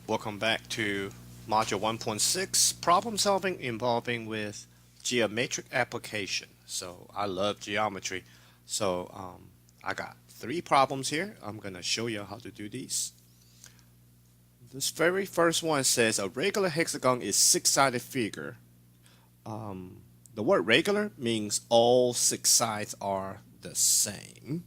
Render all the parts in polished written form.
Welcome back to Module 1.6, problem solving involving with geometric application. So I love geometry. So I got three problems here. I'm going to show you how to do these. This very first one says a regular hexagon is six-sided figure. The word regular means all six sides are the same.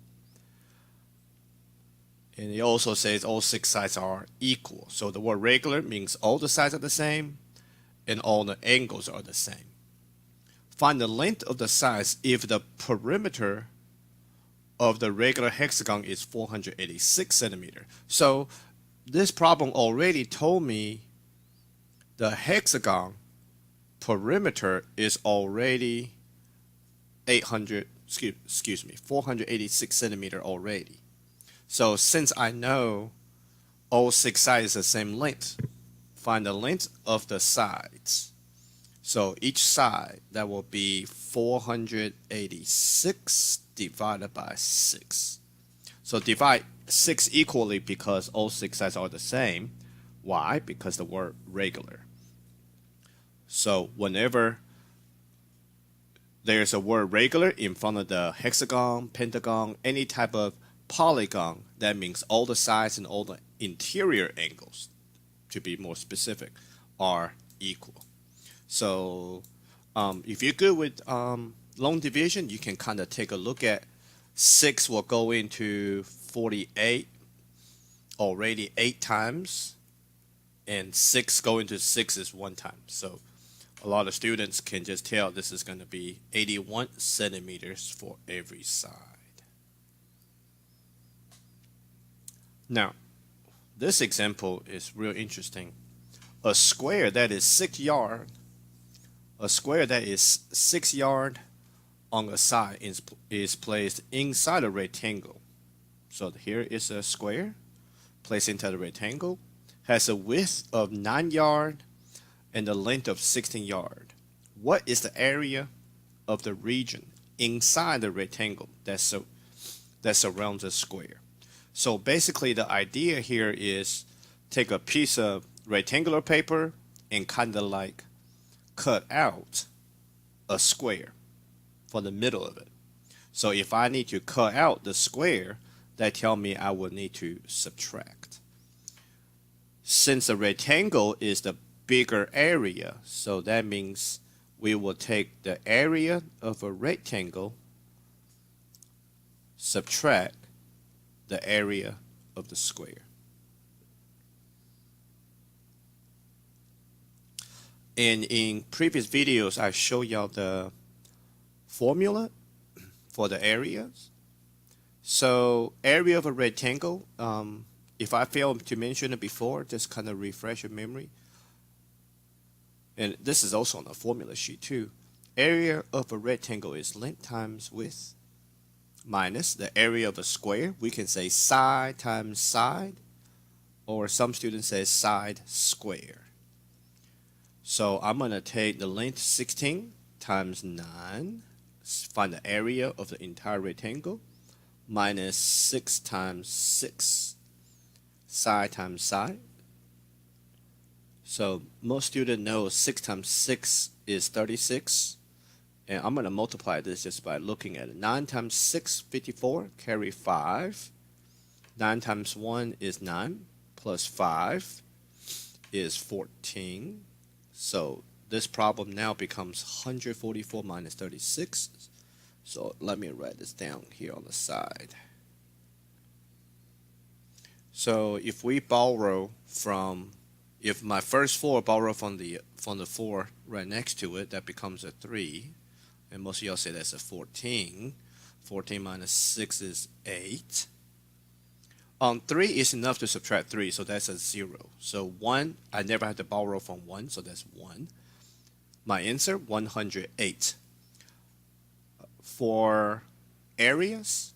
And it also says all six sides are equal. So the word regular means all the sides are the same and all the angles are the same. Find the length of the sides if the perimeter of the regular hexagon is 486 centimeter. So this problem already told me the hexagon perimeter is already 486 centimeter already. So since I know all six sides are the same length, find the length of the sides. So each side, that will be 486 divided by 6. So divide 6 equally because all six sides are the same. Why? Because the word regular. So whenever there's a word regular in front of the hexagon, pentagon, any type of polygon, that means all the sides and all the interior angles, to be more specific, are equal. So if you're good with long division, you can kind of take a look at 6 will go into 48 already 8 times, and 6 go into 6 is 1 time. So a lot of students can just tell this is going to be 81 centimeters for every side. Now, this example is real interesting. A square that is 6 yards on a side is placed inside a rectangle. So here is a square placed into the rectangle, has a width of 9 yards and a length of 16 yards. What is the area of the region inside the rectangle that surrounds the square? So basically the idea here is take a piece of rectangular paper and kind of like cut out a square for the middle of it. So if I need to cut out the square, that tells me I will need to subtract. Since the rectangle is the bigger area, so that means we will take the area of a rectangle, subtract the area of the square. And in previous videos, I show y'all the formula for the areas. So area of a rectangle, if I failed to mention it before, just kind of refresh your memory. And this is also on the formula sheet too. Area of a rectangle is length times width minus the area of a square. We can say side times side, or some students say side square. So I'm going to take the length 16 times 9, find the area of the entire rectangle, minus 6 times 6, side times side. So most students know 6 times 6 is 36. And I'm going to multiply this just by looking at it. 9 times 6, 54, carry 5. 9 times 1 is 9, plus 5 is 14. So this problem now becomes 144 minus 36. So let me write this down here on the side. So if we borrow from, if my first 4 borrow from the 4 right next to it, that becomes a 3. And most of y'all say that's a 14. 14 minus 6 is 8. 3 is enough to subtract 3, so that's a 0. So 1, I never have to borrow from 1, so that's 1. My answer, 108. For areas,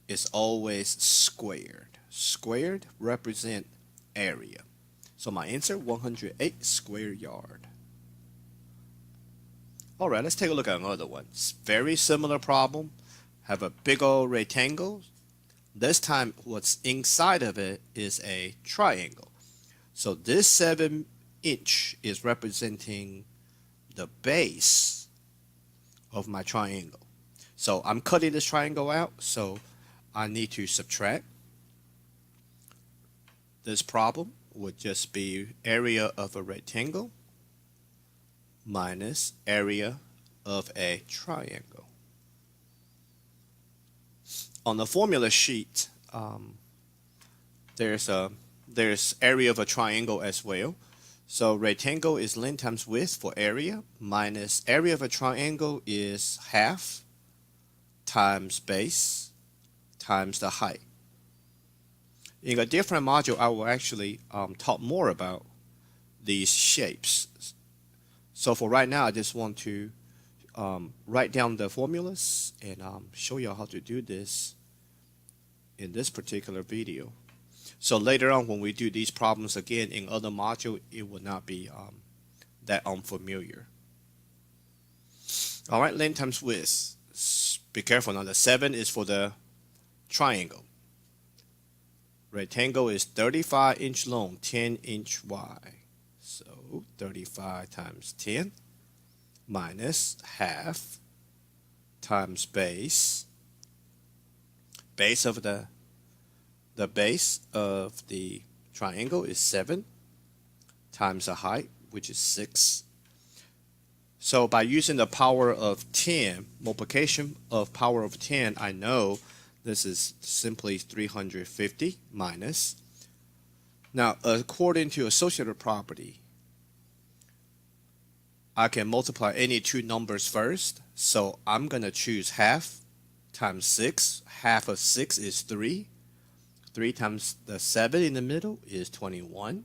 it's always squared. Squared represent area. So my answer, 108 square yard. All right, let's take a look at another one. It's very similar problem. Have a big old rectangle. This time, what's inside of it is a triangle. So this 7" is representing the base of my triangle. So I'm cutting this triangle out, so I need to subtract. This problem would just be area of a rectangle minus area of a triangle. On the formula sheet, there's area of a triangle as well. So rectangle is length times width for area, minus area of a triangle is half times base times the height. In a different module, I will actually talk more about these shapes. So for right now, I just want to write down the formulas and show you how to do this in this particular video. So later on, when we do these problems again in other modules, it will not be that unfamiliar. All right, length times width. Be careful now. The 7 is for the triangle. Rectangle is 35" long, 10" wide. So 35 times 10 minus half times base. Base of the base of the triangle is 7 times the height, which is 6. So by using the power of 10, multiplication of power of 10, I know this is simply 350 minus. Now, according to associative property, I can multiply any two numbers first. So I'm going to choose half times 6. Half of 6 is 3. 3 times the 7 in the middle is 21.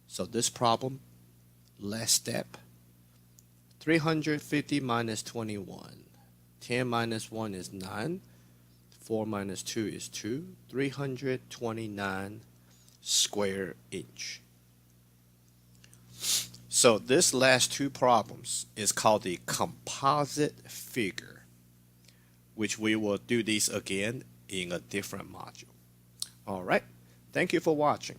So this problem, last step, 350 minus 21. 10 minus 1 is 9. 4 minus 2 is 2. 329 square inch. So this last two problems is called the composite figure, which we will do these again in a different module. All right. Thank you for watching.